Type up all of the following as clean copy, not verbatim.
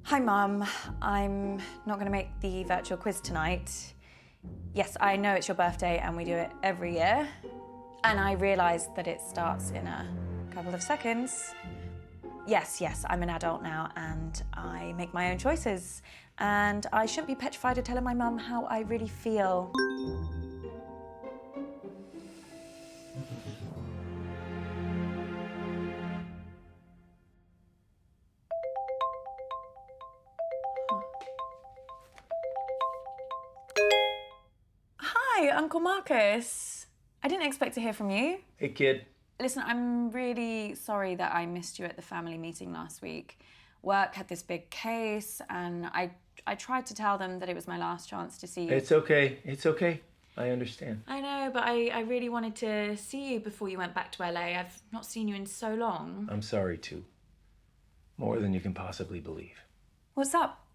Hi, Mum. I'm not going to make the virtual quiz tonight. Yes, I know it's your birthday and we do it every year. And I realise that it starts in a couple of seconds. Yes, I'm an adult now and I make my own choices. And I shouldn't be petrified of telling my mum how I really feel. Hi, Uncle Marcus. I didn't expect to hear from you. Hey, kid. Listen, I'm really sorry that I missed you at the family meeting last week. Work had this big case, and I tried to tell them that it was my last chance to see you. It's okay. It's okay. I understand. I know, but I really wanted to see you before you went back to LA. I've not seen you in so long. I'm sorry, too. More than you can possibly believe. What's up?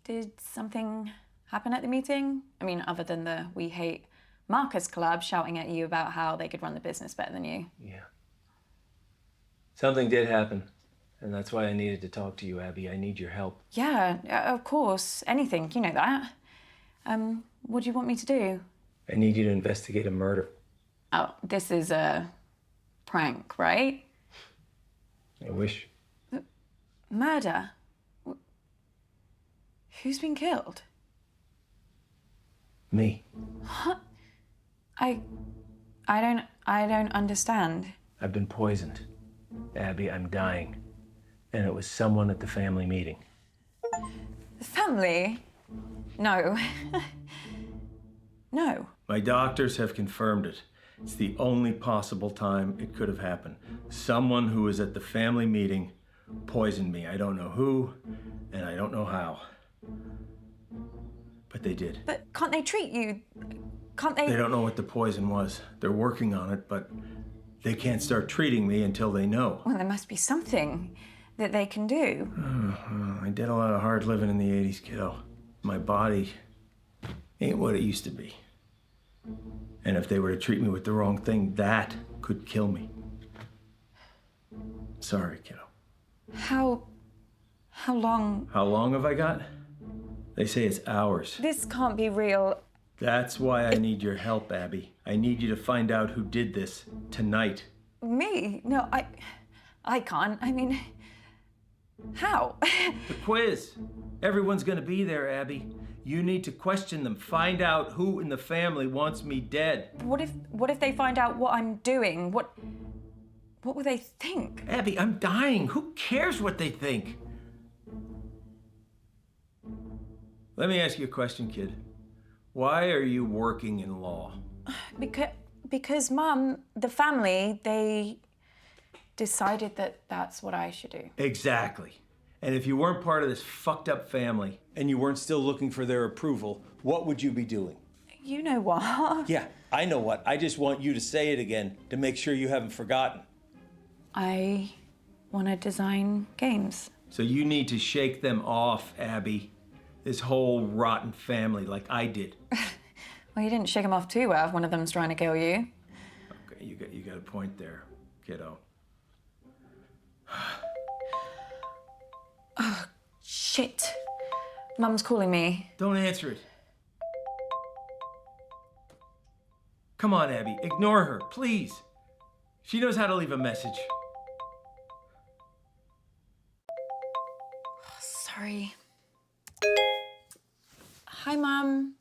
Did something happen at the meeting? I mean, other than the We Hate Marcus Club shouting at you about how they could run the business better than you. Yeah. Something did happen, and that's why I needed to talk to you, Abby. I need your help. Yeah, of course. Anything, you know that. What do you want me to do? I need you to investigate a murder. Oh, this is a prank, right? I wish. Murder? Who's been killed? Me. What? I don't understand. I've been poisoned. Abby, I'm dying. And it was someone at the family meeting. The family? No. No. My doctors have confirmed it. It's the only possible time it could have happened. Someone who was at the family meeting poisoned me. I don't know who, and I don't know how. But they did. But can't they treat you? Can't they? They don't know what the poison was. They're working on it, but they can't start treating me until they know. Well, there must be something that they can do. I did a lot of hard living in the 80s, kiddo. My body ain't what it used to be. And if they were to treat me with the wrong thing, that could kill me. Sorry, kiddo. How long? How long have I got? They say it's hours. This can't be real. That's why I need your help, Abby. I need you to find out who did this tonight. Me? No, I can't. I mean, how? The quiz. Everyone's gonna be there, Abby. You need to question them. Find out who in the family wants me dead. What if they find out what I'm doing? What will they think? Abby, I'm dying. Who cares what they think? Let me ask you a question, kid. Why are you working in law? Because Mum, the family, they decided that that's what I should do. Exactly. And if you weren't part of this fucked up family and you weren't still looking for their approval, what would you be doing? You know what? Yeah, I know what. I just want you to say it again to make sure you haven't forgotten. I want to design games. So you need to shake them off, Abby. This whole rotten family like I did. Well, you didn't shake them off too well if one of them's trying to kill you. Okay, you got a point there, kiddo. Oh, shit. Mum's calling me. Don't answer it. Come on, Abby, ignore her, please. She knows how to leave a message. Sorry. Hi, Mum.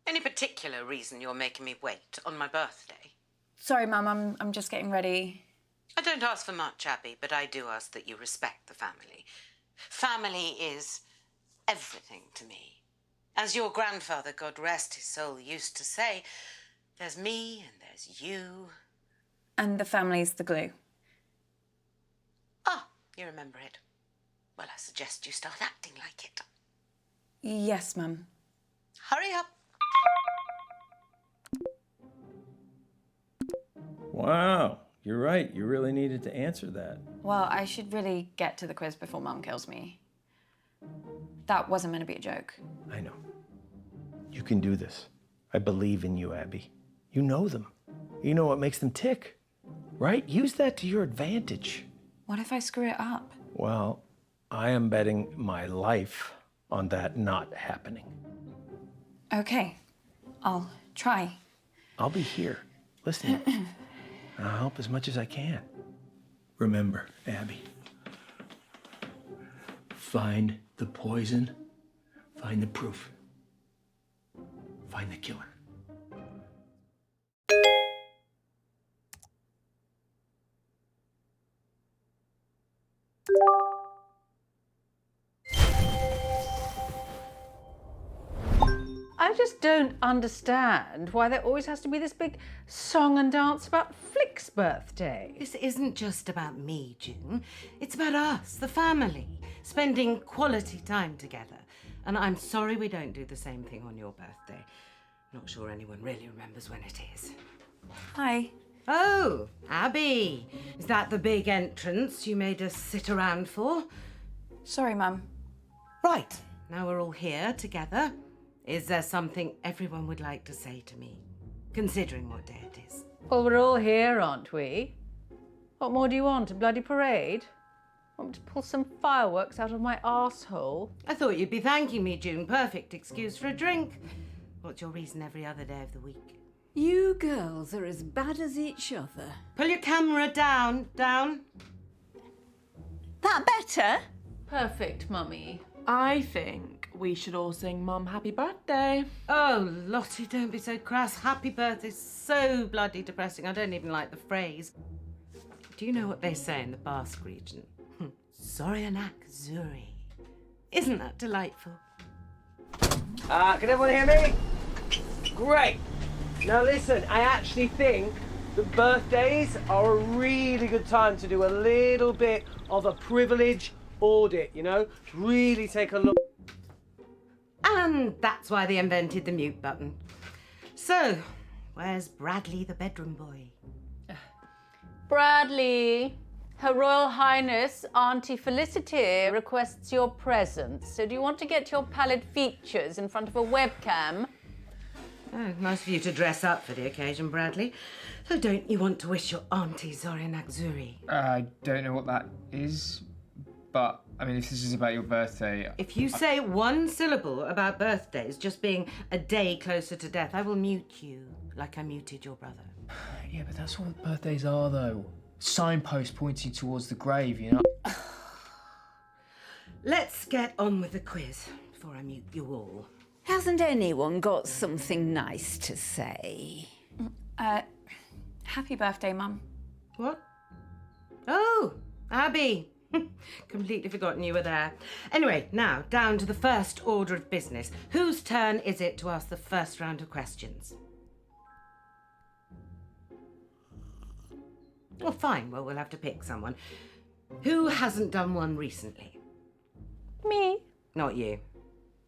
Any particular reason you're making me wait on my birthday? Sorry, Mum, I'm just getting ready. I don't ask for much, Abby, but I do ask that you respect the family. Family is everything to me. As your grandfather, God rest his soul, used to say, there's me and there's you. And the family's the glue. Ah, you remember it. Well, I suggest you start acting like it. Yes, Mum. Hurry up. Wow, you're right. You really needed to answer that. Well, I should really get to the quiz before Mum kills me. That wasn't meant to be a joke. I know. You can do this. I believe in you, Abby. You know them. You know what makes them tick, right? Use that to your advantage. What if I screw it up? Well, I am betting my life on that not happening. Okay, I'll try. I'll be here, listening. I'll help as much as I can. Remember, Abby, find the poison, find the proof, find the killer. I just don't understand why there always has to be this big song and dance about Flick's birthday. This isn't just about me, June. It's about us, the family, spending quality time together. And I'm sorry we don't do the same thing on your birthday. Not sure anyone really remembers when it is. Hi. Oh, Abby. Is that the big entrance you made us sit around for? Sorry, Mum. Right, now we're all here together. Is there something everyone would like to say to me, considering what day it is? Well, we're all here, aren't we? What more do you want? A bloody parade? Want me to pull some fireworks out of my arsehole? I thought you'd be thanking me, June. Perfect excuse for a drink. What's your reason every other day of the week? You girls are as bad as each other. Pull your camera down. That better? Perfect, Mummy. I think we should all sing Mum Happy Birthday. Oh, Lottie, don't be so crass. Happy birthday's so bloody depressing. I don't even like the phrase. Do you know what they say in the Basque region? Zorianak Zuri. Isn't that delightful? Can everyone hear me? Great. Now listen, I actually think that birthdays are a really good time to do a little bit of a privilege audit, you know? Really take a look. And that's why they invented the mute button. So, where's Bradley the bedroom boy? Bradley, Her Royal Highness Auntie Felicity requests your presence. So do you want to get your pallid features in front of a webcam? Oh, nice of you to dress up for the occasion, Bradley. So don't you want to wish your auntie Zorianak Zuri? I don't know what that is, but I mean, if this is about your birthday... If you say one syllable about birthdays just being a day closer to death, I will mute you like I muted your brother. Yeah, but that's what birthdays are, though. Signposts pointing towards the grave, you know? Let's get on with the quiz before I mute you all. Hasn't anyone got something nice to say? Happy birthday, Mum. What? Oh, Abby. Completely forgotten you were there. Anyway, now down to the first order of business. Whose turn is it to ask the first round of questions? Well, fine. Well, we'll have to pick someone. Who hasn't done one recently? Me. Not you.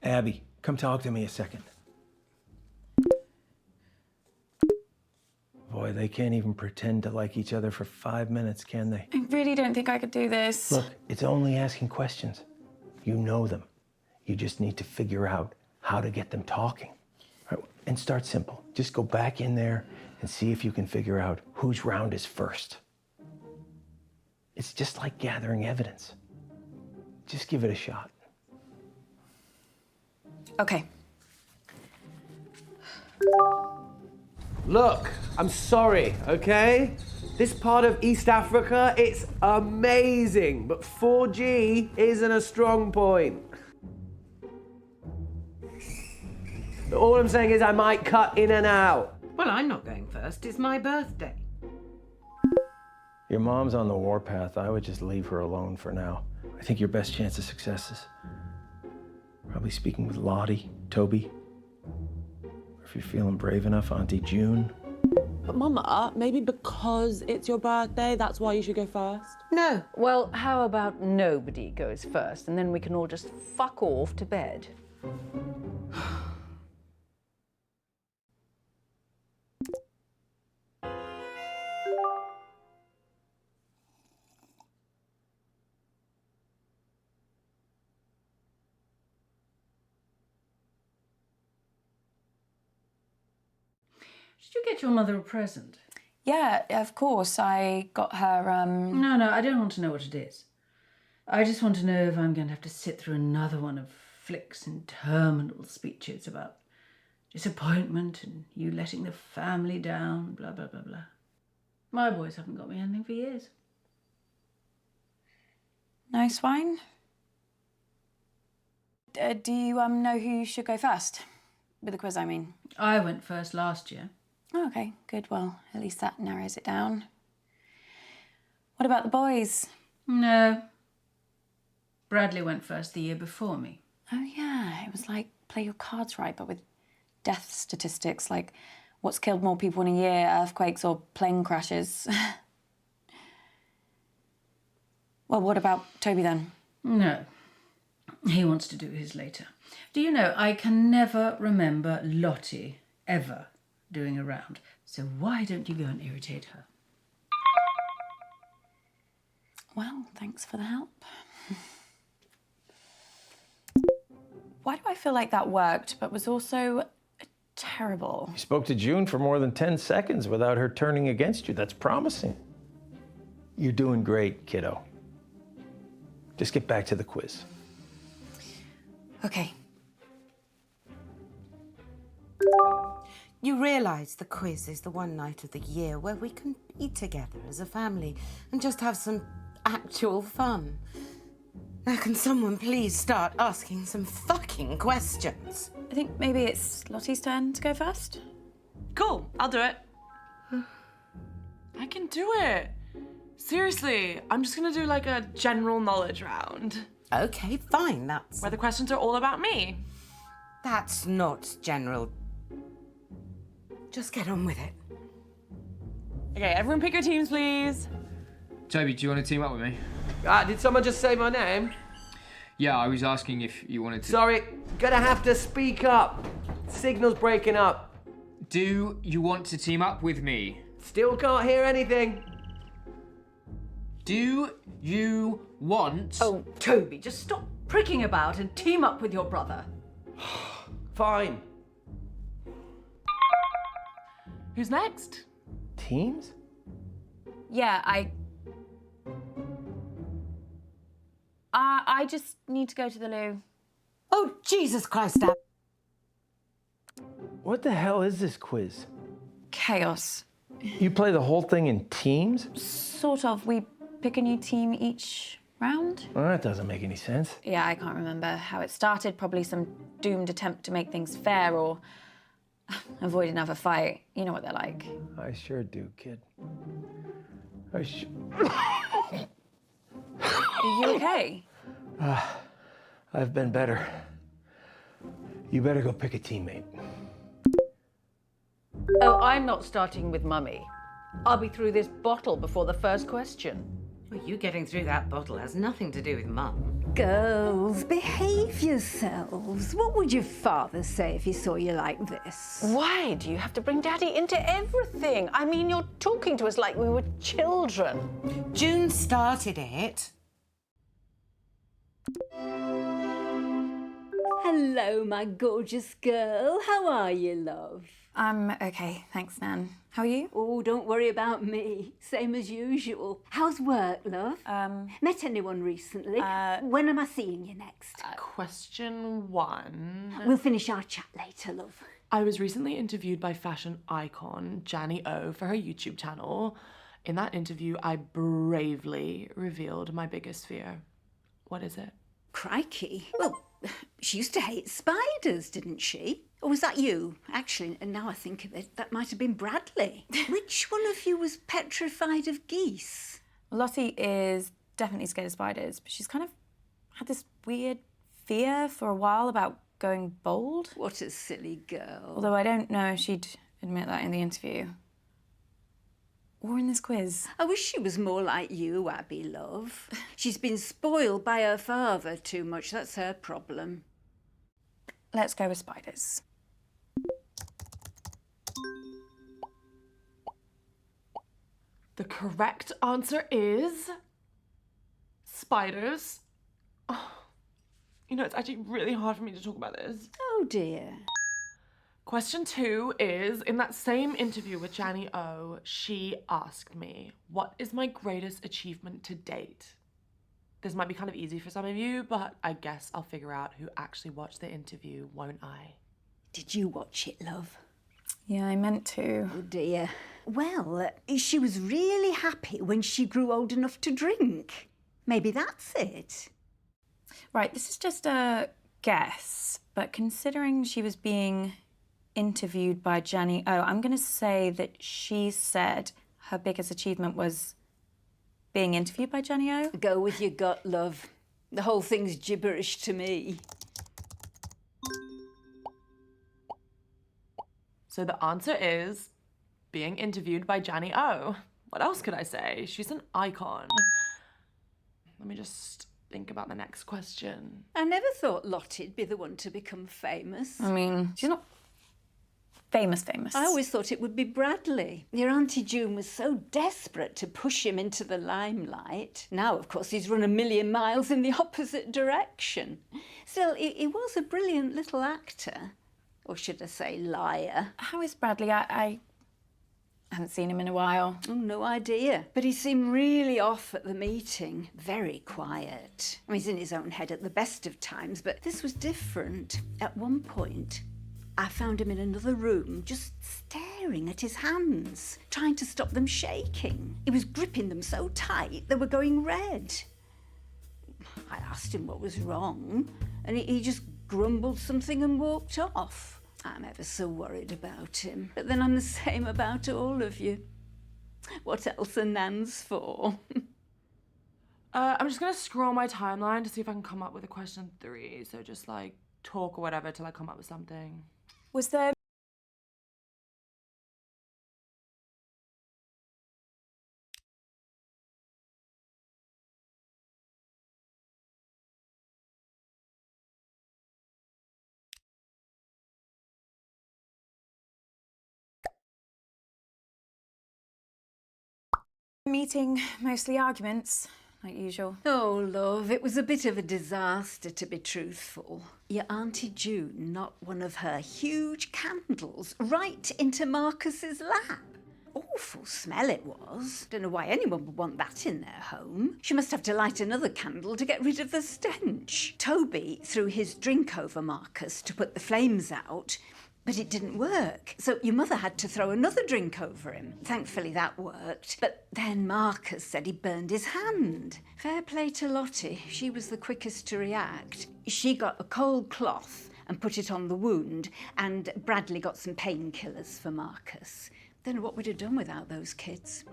Abby, come talk to me a second. Boy, they can't even pretend to like each other for 5 minutes, can they? I really don't think I could do this. Look, it's only asking questions. You know them. You just need to figure out how to get them talking. Right, and start simple. Just go back in there and see if you can figure out whose round is first. It's just like gathering evidence. Just give it a shot. Okay. Look, I'm sorry, okay? This part of East Africa, it's amazing, but 4G isn't a strong point. All I'm saying is I might cut in and out. Well, I'm not going first. It's my birthday. Your mom's on the warpath. I would just leave her alone for now. I think your best chance of success is probably speaking with Lottie, Toby, or if you're feeling brave enough, Auntie June. But Mama, maybe because it's your birthday, that's why you should go first? No. Well, how about nobody goes first and then we can all just fuck off to bed? Did you get your mother a present? Yeah, of course. I got her, No, I don't want to know what it is. I just want to know if I'm going to have to sit through another one of Flick's interminable speeches about disappointment and you letting the family down, blah, blah, blah, blah. My boys haven't got me anything for years. Nice wine. Do you know who should go first? With the quiz, I mean. I went first last year. Oh, okay, good. Well, at least that narrows it down. What about the boys? No. Bradley went first the year before me. Oh, yeah. It was like play your cards right, but with death statistics, like what's killed more people in a year, earthquakes or plane crashes. Well, what about Toby then? No. He wants to do his later. Do you know, I can never remember Lottie ever doing a round. So why don't you go and irritate her? Well, thanks for the help. Why do I feel like that worked, but was also terrible? You spoke to June for more than 10 seconds without her turning against you. That's promising. You're doing great, kiddo. Just get back to the quiz. Okay. You realise the quiz is the one night of the year where we can be together as a family and just have some actual fun. Now, can someone please start asking some fucking questions? I think maybe it's Lottie's turn to go first. Cool, I'll do it. I can do it. Seriously, I'm just gonna do like a general knowledge round. Okay, fine, that's... Where the questions are all about me. That's not general. Just get on with it. Okay, everyone pick your teams, please. Toby, do you want to team up with me? Did someone just say my name? Yeah, I was asking if you wanted to... Sorry, gonna have to speak up. Signal's breaking up. Do you want to team up with me? Still can't hear anything. Do you want... Oh, Toby, just stop pricking about and team up with your brother. Fine. Who's next? Teams? Yeah, I just need to go to the loo. Oh, Jesus Christ, Dad. What the hell is this quiz? Chaos. You play the whole thing in teams? Sort of. We pick a new team each round. Well, that doesn't make any sense. Yeah, I can't remember how it started. Probably some doomed attempt to make things fair or avoid another fight. You know what they're like. I sure do, kid. Are you okay? I've been better. You better go pick a teammate. Oh, I'm not starting with Mummy. I'll be through this bottle before the first question. Well, you getting through that bottle has nothing to do with Mum. Girls, behave yourselves. What would your father say if he saw you like this? Why do you have to bring Daddy into everything? I mean, you're talking to us like we were children. June started it. Hello, my gorgeous girl. How are you, love? I'm okay, thanks, Nan. How are you? Oh, don't worry about me. Same as usual. How's work, love? Met anyone recently? When am I seeing you next? Question 1. We'll finish our chat later, love. I was recently interviewed by fashion icon Janny O for her YouTube channel. In that interview, I bravely revealed my biggest fear. What is it? Crikey. Well, she used to hate spiders, didn't she? Or was that you? Actually, and now I think of it, that might have been Bradley. Which one of you was petrified of geese? Lottie is definitely scared of spiders, but she's kind of had this weird fear for a while about going bold. What a silly girl. Although I don't know if she'd admit that in the interview. Or in this quiz. I wish she was more like you, Abby, love. She's been spoiled by her father too much. That's her problem. Let's go with spiders. The correct answer is spiders. Oh, you know, it's actually really hard for me to talk about this. Oh, dear. Question 2 is, in that same interview with Janny O, she asked me, what is my greatest achievement to date? This might be kind of easy for some of you, but I guess I'll figure out who actually watched the interview, won't I? Did you watch it, love? Yeah, I meant to. Oh dear. Well, she was really happy when she grew old enough to drink. Maybe that's it. Right, this is just a guess, but considering she was being interviewed by Jenny O, I'm going to say that she said her biggest achievement was being interviewed by Jenny O. Go with your gut, love. The whole thing's gibberish to me. So the answer is being interviewed by Jenny O. What else could I say? She's an icon. Let me just think about the next question. I never thought Lottie'd be the one to become famous. I mean, she's not famous. I always thought it would be Bradley. Your Auntie June was so desperate to push him into the limelight. Now, of course, he's run a million miles in the opposite direction. Still, he was a brilliant little actor. Or should I say liar? How is Bradley? I haven't seen him in a while. Oh, no idea. But he seemed really off at the meeting. Very quiet. I mean, he's in his own head at the best of times, but this was different. At one point, I found him in another room, just staring at his hands, trying to stop them shaking. He was gripping them so tight they were going red. I asked him what was wrong, and he just grumbled something and walked off. I'm ever so worried about him. But then I'm the same about all of you. What else are nans for? I'm just gonna scroll my timeline to see if I can come up with a question 3. So just like talk or whatever till I come up with something. Was there... meeting, mostly arguments, like usual. Oh, love, it was a bit of a disaster, to be truthful. Your Auntie June knocked one of her huge candles right into Marcus's lap. Awful smell it was. Don't know why anyone would want that in their home. She must have to light another candle to get rid of the stench. Toby threw his drink over Marcus to put the flames out, but it didn't work. So your mother had to throw another drink over him. Thankfully that worked. But then Marcus said he burned his hand. Fair play to Lottie. She was the quickest to react. She got a cold cloth and put it on the wound, and Bradley got some painkillers for Marcus. Don't know what we'd have done without those kids.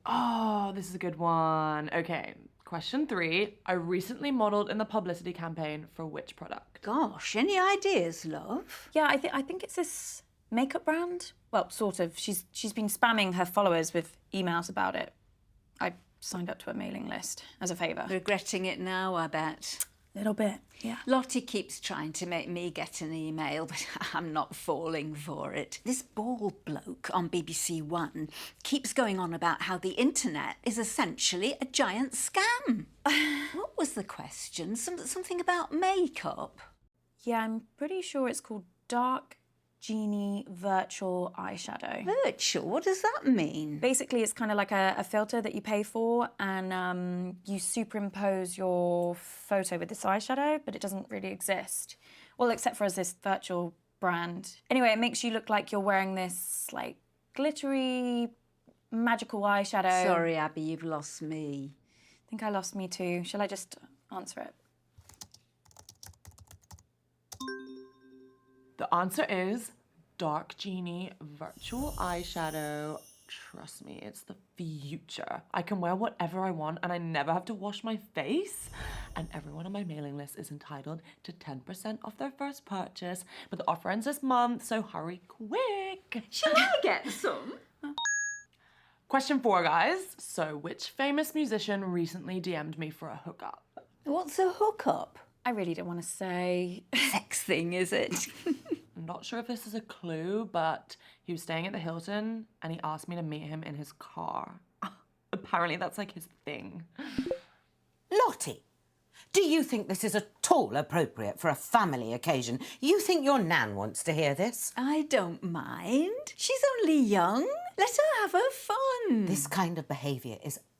Oh, this is a good one. Okay, question 3. I recently modelled in the publicity campaign for which product? Gosh, any ideas, love? Yeah, I think it's this makeup brand. Well, sort of. She's been spamming her followers with emails about it. I signed up to a mailing list as a favour. Regretting it now, I bet. Little bit, yeah. Lottie keeps trying to make me get an email, but I'm not falling for it. This bald bloke on BBC One keeps going on about how the internet is essentially a giant scam. What was the question? Something about makeup? Yeah, I'm pretty sure it's called Dark Genie Virtual Eyeshadow. Virtual? What does that mean? Basically, it's kind of like a filter that you pay for, and you superimpose your photo with this eyeshadow, but it doesn't really exist. Well, except for as this virtual brand. Anyway, it makes you look like you're wearing this, like, glittery, magical eyeshadow. Sorry, Abby, you've lost me. I think I lost me too. Shall I just answer it? The answer is Dark Genie Virtual Eyeshadow. Trust me, it's the future. I can wear whatever I want and I never have to wash my face. And everyone on my mailing list is entitled to 10% off their first purchase. But the offer ends this month, so hurry quick. Shall I get some? Question 4, guys. So which famous musician recently DM'd me for a hookup? What's a hookup? I really don't want to say. Sex thing, is it? I'm not sure if this is a clue, but he was staying at the Hilton and he asked me to meet him in his car. Apparently that's like his thing. Lottie, do you think this is at all appropriate for a family occasion? You think your nan wants to hear this? I don't mind. She's only young. Let her have her fun. This kind of behaviour is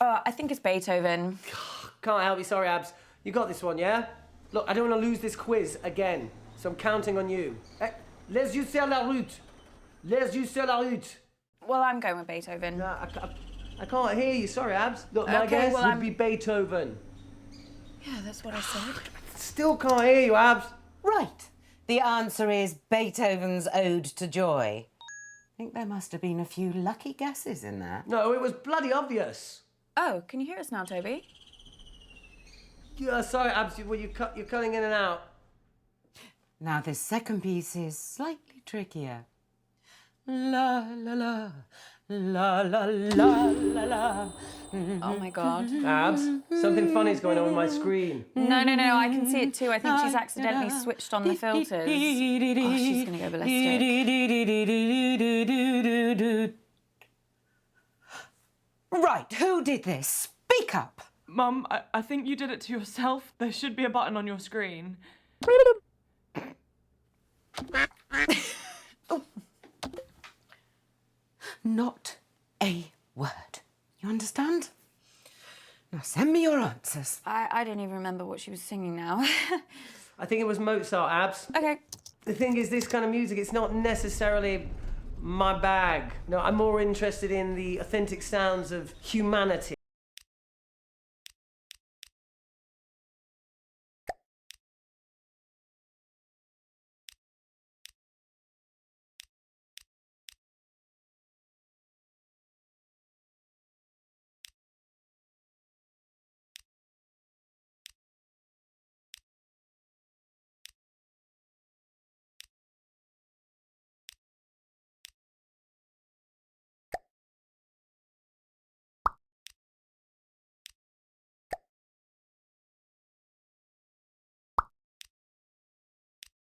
I think it's Beethoven. Can't help you, sorry, Abs. You got this one, yeah? Look, I don't want to lose this quiz again, so I'm counting on you. Hey, les yeux sur la route. Les yeux sur la route. Well, I'm going with Beethoven. No, I can't hear you, sorry, Abs. Look, my Okay, guess well, would be Beethoven. Yeah, that's what I said. Still can't hear you, Abs. Right. The answer is Beethoven's Ode to Joy. I think there must have been a few lucky guesses in there. No, it was bloody obvious. Oh, can you hear us now, Toby? Yeah, sorry, Abs, you're cutting in and out. Now, this second piece is slightly trickier. La la la, la la la la la. Oh my God. Abs, something funny's going on with my screen. No, I can see it too. I think she's accidentally switched on the filters. Oh, she's gonna go ballistic. Right, who did this? Speak up. Mum, I think you did it to yourself. There should be a button on your screen. Not a word. You understand? Now send me your answers. I don't even remember what she was singing now. I think it was Mozart, Abs. Okay. The thing is, this kind of music, it's not necessarily my bag. No, I'm more interested in the authentic sounds of humanity.